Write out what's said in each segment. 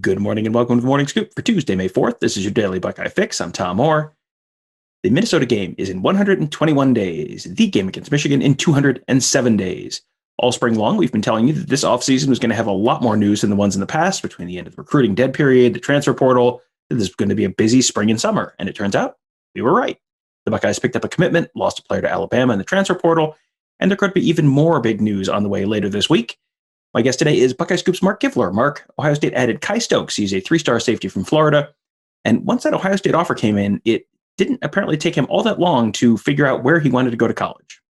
Good morning and welcome to the Morning Scoop for Tuesday, May 4th. This is your daily Buckeye fix. I'm Tom Orr. The Minnesota game is in 121 days. The game against Michigan in 207 days. All spring long, we've been telling you that this offseason was going to have a lot more news than the ones in the past between the end of the recruiting dead period, the transfer portal. This is going to be a busy spring and summer. And it turns out we were right. The Buckeyes picked up a commitment, lost a player to Alabama in the transfer portal, and there could be even more big news on the way later this week. My guest today is Buckeye Scoop's Marc Givler. Marc, Ohio State added Kye Stokes. He's a three-star safety from Florida. And once that Ohio State offer came in, it didn't apparently take him all that long to figure out where he wanted to go to college.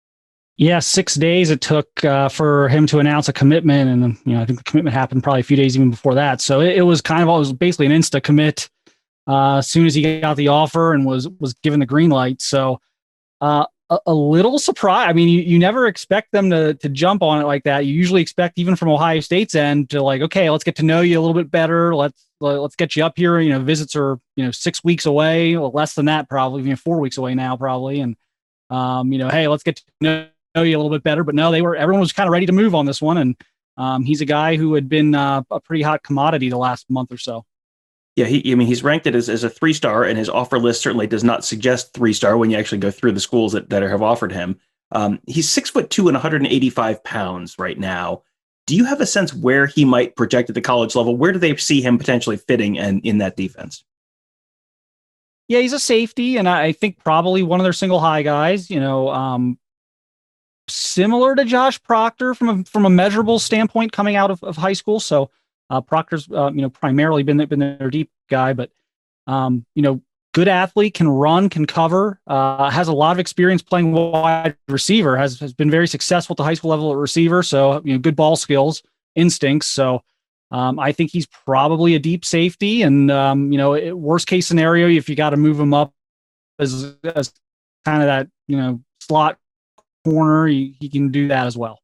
Yeah, 6 days it took for him to announce a commitment. And, I think the commitment happened probably a few days even before that. So it was basically an insta commit as soon as he got the offer and was given the green light. So a little surprise. I mean, you never expect them to jump on it like that. You usually expect, even from Ohio State's end, to okay, let's get to know you a little bit better. Let's get you up here. Visits are 6 weeks away, or less than that, probably 4 weeks away now, probably. And hey, let's get to know you a little bit better. But no, everyone was kind of ready to move on this one, and he's a guy who had been a pretty hot commodity the last month or so. Yeah, he's ranked it as a 3-star, and his offer list certainly does not suggest 3-star when you actually go through the schools that have offered him. He's 6'2" and 185 pounds right now. Do you have a sense where he might project at the college level? Where do they see him potentially fitting and in that defense? Yeah, he's a safety, and I think probably one of their single high guys. Similar to Josh Proctor from a measurable standpoint coming out of high school. So. Proctor's, primarily been their deep guy, but, good athlete, can run, can cover, has a lot of experience playing wide receiver, has been very successful at the high school level at receiver. So, good ball skills, instincts. So, I think he's probably a deep safety, and, worst case scenario, if you got to move him up as kind of that, slot corner, he can do that as well.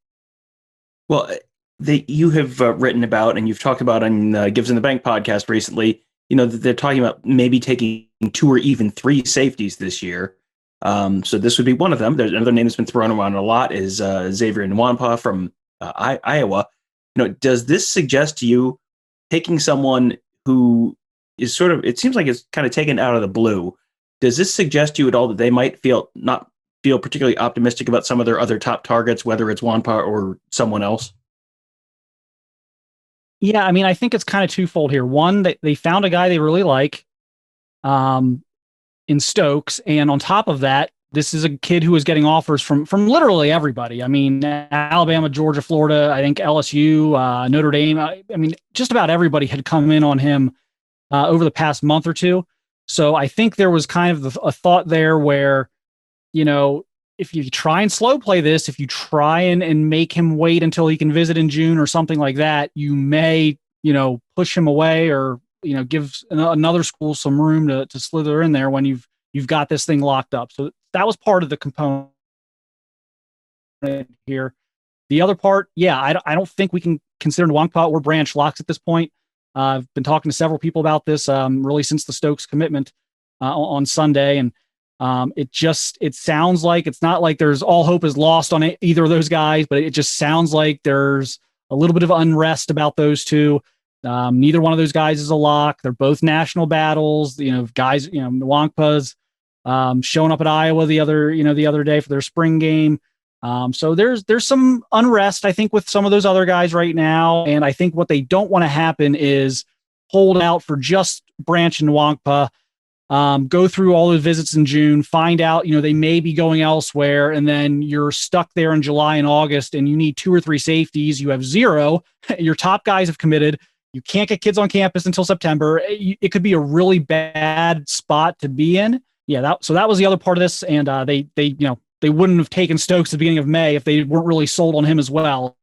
Well, you have written about, and you've talked about on Gives in the Bank podcast recently, that they're talking about maybe taking 2 or even 3 safeties this year. So this would be one of them. There's another name that's been thrown around a lot is Xavier Nwankpa from Iowa. Does this suggest to you taking someone who is it seems like it's kind of taken out of the blue? Does this suggest to you at all that they might not feel particularly optimistic about some of their other top targets, whether it's Nwankpa or someone else? Yeah, I mean, I think it's kind of twofold here. One, they found a guy they really like in Stokes. And on top of that, this is a kid who is getting offers from literally everybody. I mean, Alabama, Georgia, Florida, I think LSU, Notre Dame. I mean, just about everybody had come in on him over the past month or two. So I think there was kind of a thought there where, if you try and slow play this, if you try and make him wait until he can visit in June or something like that, you may, push him away or, give another school some room to slither in there when you've got this thing locked up. So that was part of the component here. The other part, yeah, I don't think we can consider Nwankpa or Branch locks at this point. I've been talking to several people about this really since the Stokes commitment on Sunday, and it sounds like it's not like there's all hope is lost on either of those guys, but it just sounds like there's a little bit of unrest about those two. Neither one of those guys is a lock. They're both national battles. Guys, Nwankpa's showing up at Iowa the other day for their spring game. So there's some unrest, I think, with some of those other guys right now. And I think what they don't want to happen is hold out for just Branch and Nwankpa. Go through all the visits in June, find out, they may be going elsewhere, and then you're stuck there in July and August, and you need 2 or 3 safeties. You have 0. Your top guys have committed. You can't get kids on campus until September. It could be a really bad spot to be in. Yeah, so that was the other part of this, and they wouldn't have taken Stokes at the beginning of May if they weren't really sold on him as well.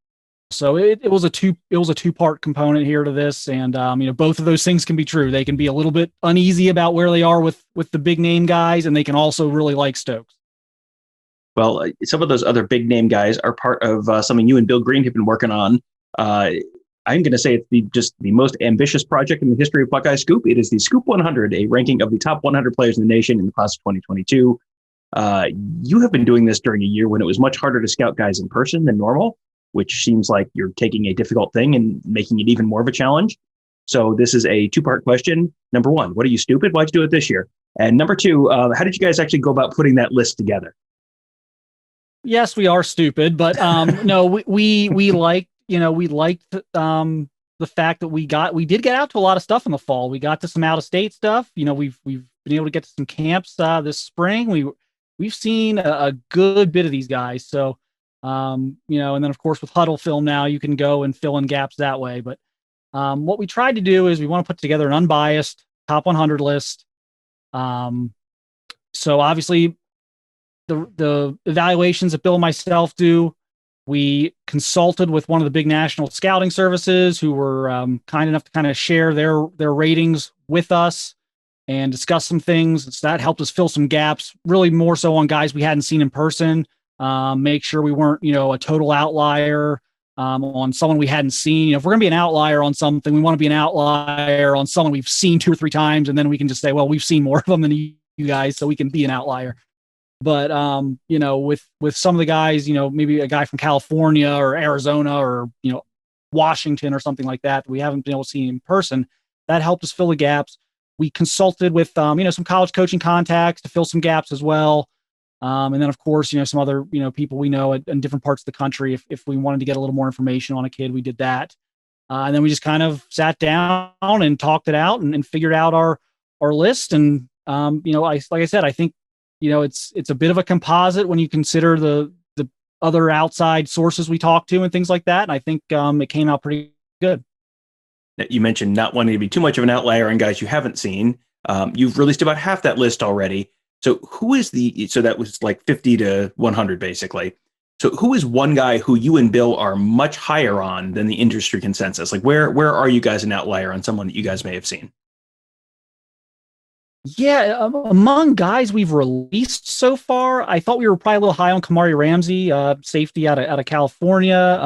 So it was a 2-part component here to this, and both of those things can be true. They can be a little bit uneasy about where they are with the big name guys, and they can also really like Stokes. Well, some of those other big name guys are part of something you and Bill Greene have been working on. I'm going to say it's just the most ambitious project in the history of Buckeye Scoop. It is the Scoop 100, a ranking of the top 100 players in the nation in the class of 2022. You have been doing this during a year when it was much harder to scout guys in person than normal, which seems like you're taking a difficult thing and making it even more of a challenge. So this is a two-part question. Number one, what are you, stupid? Why'd you do it this year? And number two, how did you guys actually go about putting that list together? Yes, we are stupid, but no, we liked, the fact that we did get out to a lot of stuff in the fall. We got to some out of state stuff. We've been able to get to some camps this spring. We've seen a good bit of these guys. So and then of course with Huddle Film now, you can go and fill in gaps that way. But what we tried to do is we want to put together an unbiased top 100 list. So obviously the evaluations that Bill and myself do, we consulted with one of the big national scouting services who were kind enough to kind of share their ratings with us and discuss some things. So that helped us fill some gaps, really more so on guys we hadn't seen in person. Make sure we weren't, a total outlier on someone we hadn't seen. If we're going to be an outlier on something, we want to be an outlier on someone we've seen 2 or 3 times, and then we can just say, well, we've seen more of them than you guys, so we can be an outlier. But with some of the guys, maybe a guy from California or Arizona or Washington or something like that we haven't been able to see in person, that helped us fill the gaps. We consulted with some college coaching contacts to fill some gaps as well. And then of course, some other people we know in different parts of the country. If we wanted to get a little more information on a kid, we did that. And then we just kind of sat down and talked it out and figured out our list. And like I said, I think it's a bit of a composite when you consider the other outside sources we talked to and things like that. And I think it came out pretty good. You mentioned not wanting to be too much of an outlier on guys you haven't seen. You've released about half that list already. So so that was like 50 to 100 basically. So who is one guy who you and Bill are much higher on than the industry consensus? Like where are you guys an outlier on someone that you guys may have seen? Yeah, among guys we've released so far, I thought we were probably a little high on Kamari Ramsey, safety out of California.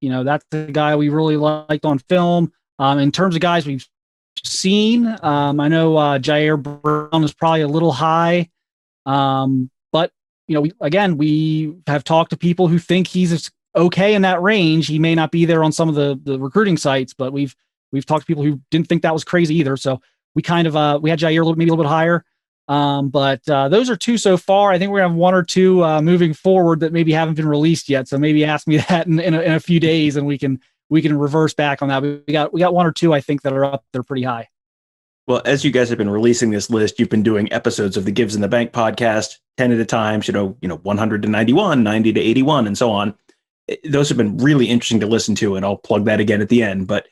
That's the guy we really liked on film. In terms of guys we've seen, I know Jair Brown is probably a little high, but we have talked to people who think he's okay in that range. He may not be there on some of the recruiting sites, but we've talked to people who didn't think that was crazy either. So we kind of we had Jair maybe a little bit higher, but those are 2 so far. I think we're gonna have 1 or 2 moving forward that maybe haven't been released yet. So maybe ask me that in a few days, and we can reverse back on that. We got 1 or 2 I think that are up there pretty high. Well, as you guys have been releasing this list, you've been doing episodes of the Gives in the Bank podcast, 10 at a time, 100 to 91, 90 to 81, and so on. Those have been really interesting to listen to, and I'll plug that again at the end. But,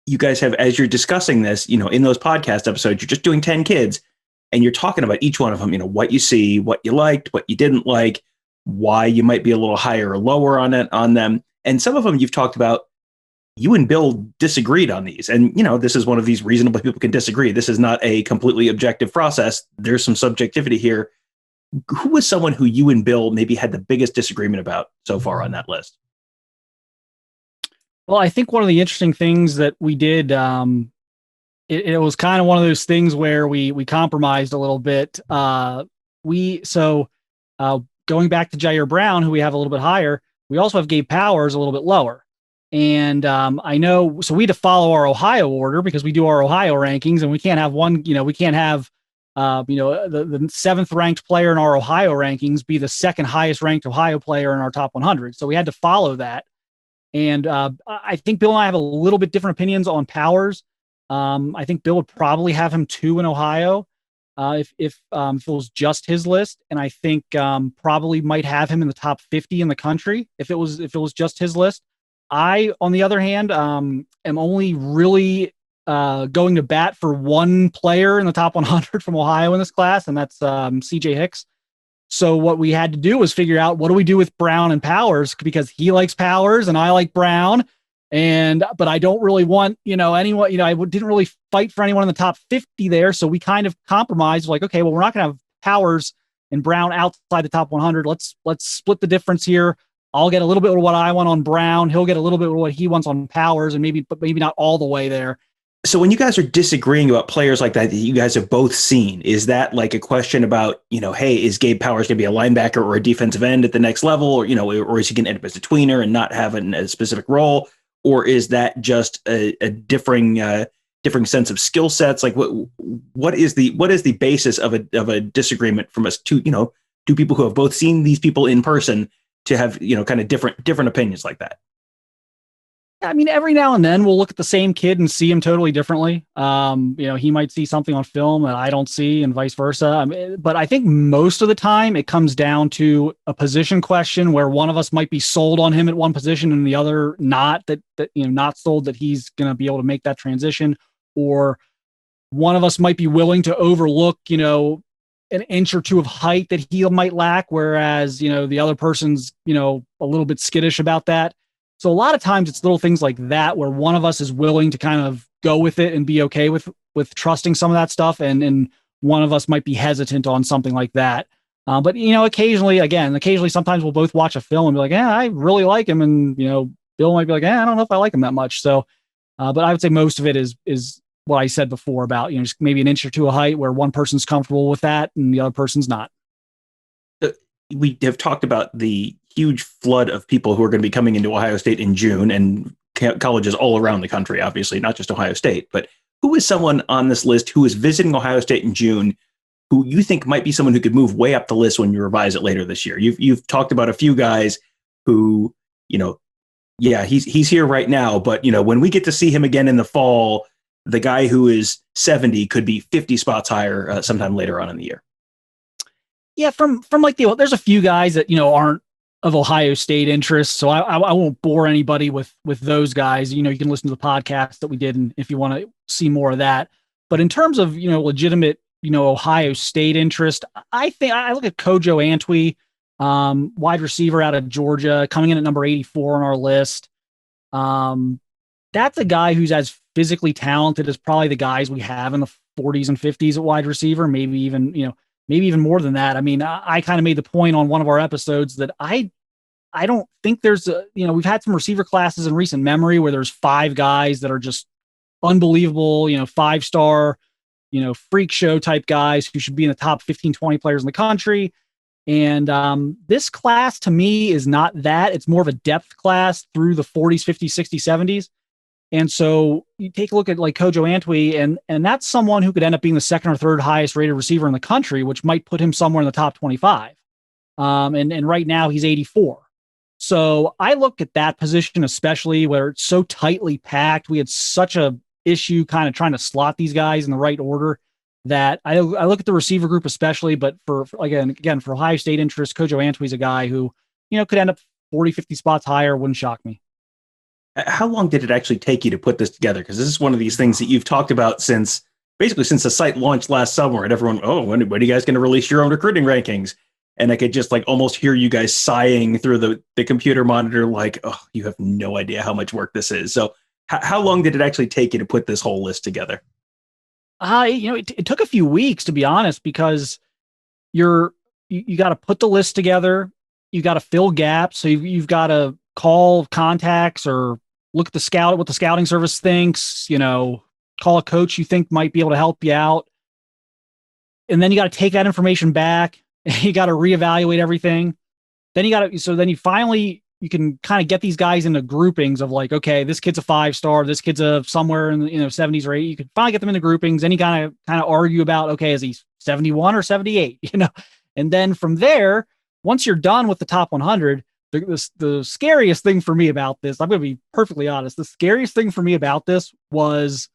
you guys have, as you're discussing this, in those podcast episodes, you're just doing 10 kids, and you're talking about each one of them, what you see, what you liked, what you didn't like, why you might be a little higher or lower on them. And some of them you've talked about, you and Bill disagreed on these. And, this is one of these reasonable people can disagree. This is not a completely objective process. There's some subjectivity here. Who was someone who you and Bill maybe had the biggest disagreement about so far on that list? Well, I think one of the interesting things that we did, it was kind of one of those things where we compromised a little bit. Going back to Jair Brown, who we have a little bit higher, we also have Gabe Powers a little bit lower. And I know, so we had to follow our Ohio order because we do our Ohio rankings, and we can't have we can't have, the 7th ranked player in our Ohio rankings be the 2nd highest ranked Ohio player in our top 100. So we had to follow that. And I think Bill and I have a little bit different opinions on Powers. I think Bill would probably have him 2 in Ohio if it was just his list, and I think probably might have him in the top 50 in the country if it was just his list. I, on the other hand, am only really going to bat for one player in the top 100 from Ohio in this class, and that's CJ Hicks. So what we had to do was figure out, what do we do with Brown and Powers, because he likes Powers and I like Brown. But I don't really want, anyone, I didn't really fight for anyone in the top 50 there. So we kind of compromised, like, okay, well, we're not going to have Powers and Brown outside the top 100. Let's split the difference here. I'll get a little bit of what I want on Brown. He'll get a little bit of what he wants on Powers, and but maybe not all the way there. So when you guys are disagreeing about players like that you guys have both seen, is that like a question about, hey, is Gabe Powers going to be a linebacker or a defensive end at the next level? Or is he going to end up as a tweener and not have a specific role? or is that just a differing sense of skill sets? Like what is the basis of a disagreement from us two people who have both seen these people in person to have kind of different opinions like that? I mean, every now and then we'll look at the same kid and see him totally differently. He might see something on film that I don't see, and vice versa. But I think most of the time it comes down to a position question where one of us might be sold on him at one position and the other not. Not sold that he's going to be able to make that transition, or one of us might be willing to overlook, an inch or two of height that he might lack, whereas the other person's a little bit skittish about that. So a lot of times it's little things like that where one of us is willing to kind of go with it and be okay with trusting some of that stuff, and one of us might be hesitant on something like that. But occasionally, sometimes we'll both watch a film and be like, "Yeah, I really like him," and Bill might be like, "I don't know if I like him that much." So, but I would say most of it is what I said before about just maybe an inch or two of height where one person's comfortable with that and the other person's not. We have talked about the huge flood of people who are going to be coming into Ohio State in June, and colleges all around the country, obviously, not just Ohio State. But who is someone on this list who is visiting Ohio State in June who you think might be someone who could move way up the list when you revise it later this year? You've talked about a few guys who, he's here right now, but when we get to see him again in the fall, the guy who is 70 could be 50 spots higher sometime later on in the year. Yeah, from like there's a few guys that aren't of Ohio State interest, so I won't bore anybody with those guys. You can listen to the podcast that we did, and if you want to see more of that. But in terms of legitimate Ohio State interest, I think I look at Kojo Antwi, wide receiver out of Georgia, coming in at number 84 on our list. That's a guy who's as physically talented as probably the guys we have in the 40s and 50s at wide receiver, maybe even more than that. I mean, I kind of made the point on one of our episodes that I don't think there's we've had some receiver classes in recent memory where there's 5 guys that are just unbelievable, 5-star, freak show type guys who should be in the top 15, 20 players in the country. And this class to me is not that. It's more of a depth class through the 40s, 50s, 60s, 70s. And so you take a look at like Kojo Antwi, and that's someone who could end up being the second or third highest rated receiver in the country, which might put him somewhere in the top 25. And right now he's 84. So I look at that position, especially where it's so tightly packed. We had such a issue kind of trying to slot these guys in the right order that I look at the receiver group, especially, but for Ohio State interest, Kojo Antwi is a guy who, could end up 40, 50 spots higher. Wouldn't shock me. How long did it actually take you to put this together? Because this is one of these things that you've talked about since the site launched last summer, and everyone, when are you guys going to release your own recruiting rankings? And I could just like almost hear you guys sighing through the computer monitor, like, oh, you have no idea how much work this is. So how long did it actually take you to put this whole list together? It took a few weeks, to be honest, because you got to put the list together. You got to fill gaps. So you've got to call contacts or look at what the scouting service thinks, call a coach you think might be able to help you out. And then you got to take that information back. You got to reevaluate everything. Then you can kind of get these guys into groupings of like, okay, this kid's a 5-star, this kid's a somewhere in the 70s or 80s. You can finally get them into groupings. Then you kind of argue about, okay, is he 71 or 78? And then from there, once you're done with the top 100, the scariest thing for me about this, I'm going to be perfectly honest, the scariest thing for me about this was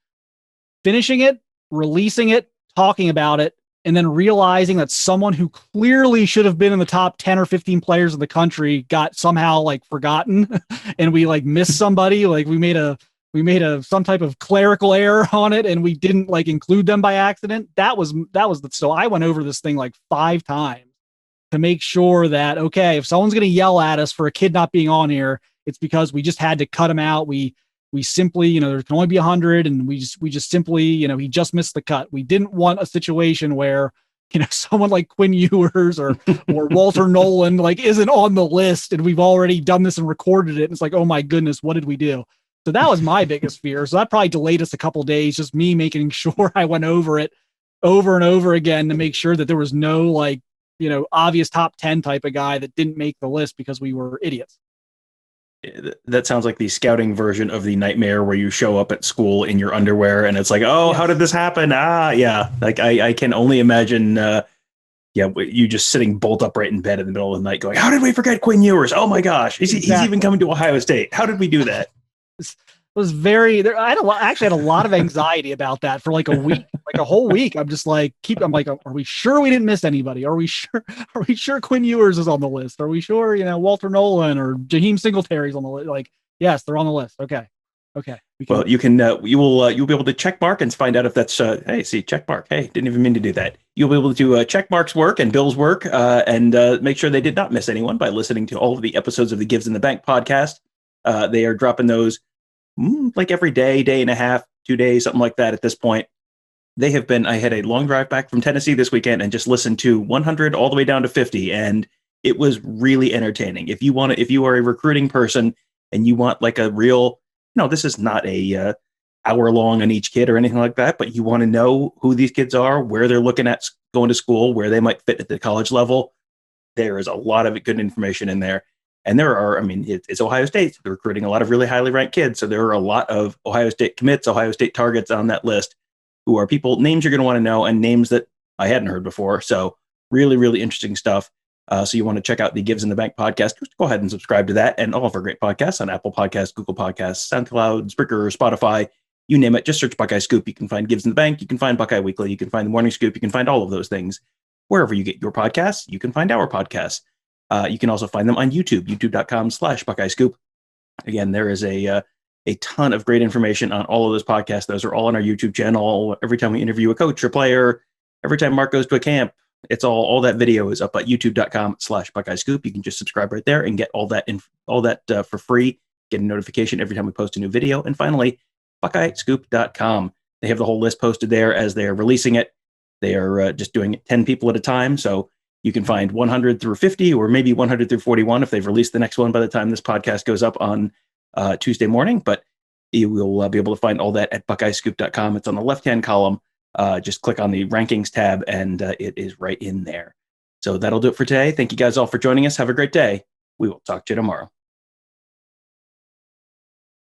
finishing it, releasing it, talking about it, and then realizing that someone who clearly should have been in the top 10 or 15 players in the country got somehow like forgotten and we like missed somebody. Like we made some type of clerical error on it and we didn't like include them by accident. So I went over this thing like 5 times to make sure that, okay, if someone's going to yell at us for a kid not being on here, it's because we just had to cut him out. We simply, there can only be 100 and we just simply, he just missed the cut. We didn't want a situation where, someone like Quinn Ewers or Walter Nolan, like isn't on the list and we've already done this and recorded it. And it's like, oh my goodness, what did we do? So that was my biggest fear. So that probably delayed us a couple of days, just me making sure I went over it over and over again to make sure that there was no like, obvious top 10 type of guy that didn't make the list because we were idiots. That sounds like the scouting version of the nightmare where you show up at school in your underwear and it's like, oh, yes. How did this happen? Yeah. Like I can only imagine, you just sitting bolt upright in bed in the middle of the night going, how did we forget Quinn Ewers? Oh my gosh. He's even coming to Ohio State. How did we do that? It was I actually had a lot of anxiety about that for like a week, like a whole week. I'm just like, I'm like, are we sure we didn't miss anybody? Are we sure Quinn Ewers is on the list? Are we sure, Walter Nolan or Jaheim Singletary's on the list? Like, yes, they're on the list. Okay. Well, you can, you'll be able to check Marc and find out if that's, hey, see, check Marc. Hey, didn't even mean to do that. You'll be able to check Marc's work and Bill's work and make sure they did not miss anyone by listening to all of the episodes of the Gives in the Bank podcast. They are dropping those like every day and a half, 2 days, something like that at this point. I had a long drive back from Tennessee this weekend and just listened to 100 all the way down to 50. And it was really entertaining. If you are a recruiting person and you want like a real, this is not a hour long on each kid or anything like that, but you want to know who these kids are, where they're looking at going to school, where they might fit at the college level. There is a lot of good information in there. And there are, it's Ohio State. They're recruiting a lot of really highly ranked kids. So there are a lot of Ohio State commits, Ohio State targets on that list who are names you're going to want to know and names that I hadn't heard before. So really, really interesting stuff. So you want to check out the Gives in the Bank podcast, just go ahead and subscribe to that and all of our great podcasts on Apple Podcasts, Google Podcasts, SoundCloud, Spreaker, Spotify, you name it. Just search Buckeye Scoop. You can find Gives in the Bank. You can find Buckeye Weekly. You can find the Morning Scoop. You can find all of those things. Wherever you get your podcasts, you can find our podcasts. You can also find them on YouTube, youtube.com/Buckeye Scoop. Again, there is a ton of great information on all of those podcasts. Those are all on our YouTube channel. Every time we interview a coach or player, every time Marc goes to a camp, it's all that video is up at youtube.com/Buckeye Scoop. You can just subscribe right there and get all that for free. Get a notification every time we post a new video. And finally, BuckeyeScoop.com. They have the whole list posted there as they are releasing it. They are just doing it 10 people at a time. So you can find 100 through 50 or maybe 100 through 41 if they've released the next one by the time this podcast goes up on Tuesday morning. But you will be able to find all that at BuckeyeScoop.com. It's on the left-hand column. Just click on the rankings tab and it is right in there. So that'll do it for today. Thank you guys all for joining us. Have a great day. We will talk to you tomorrow.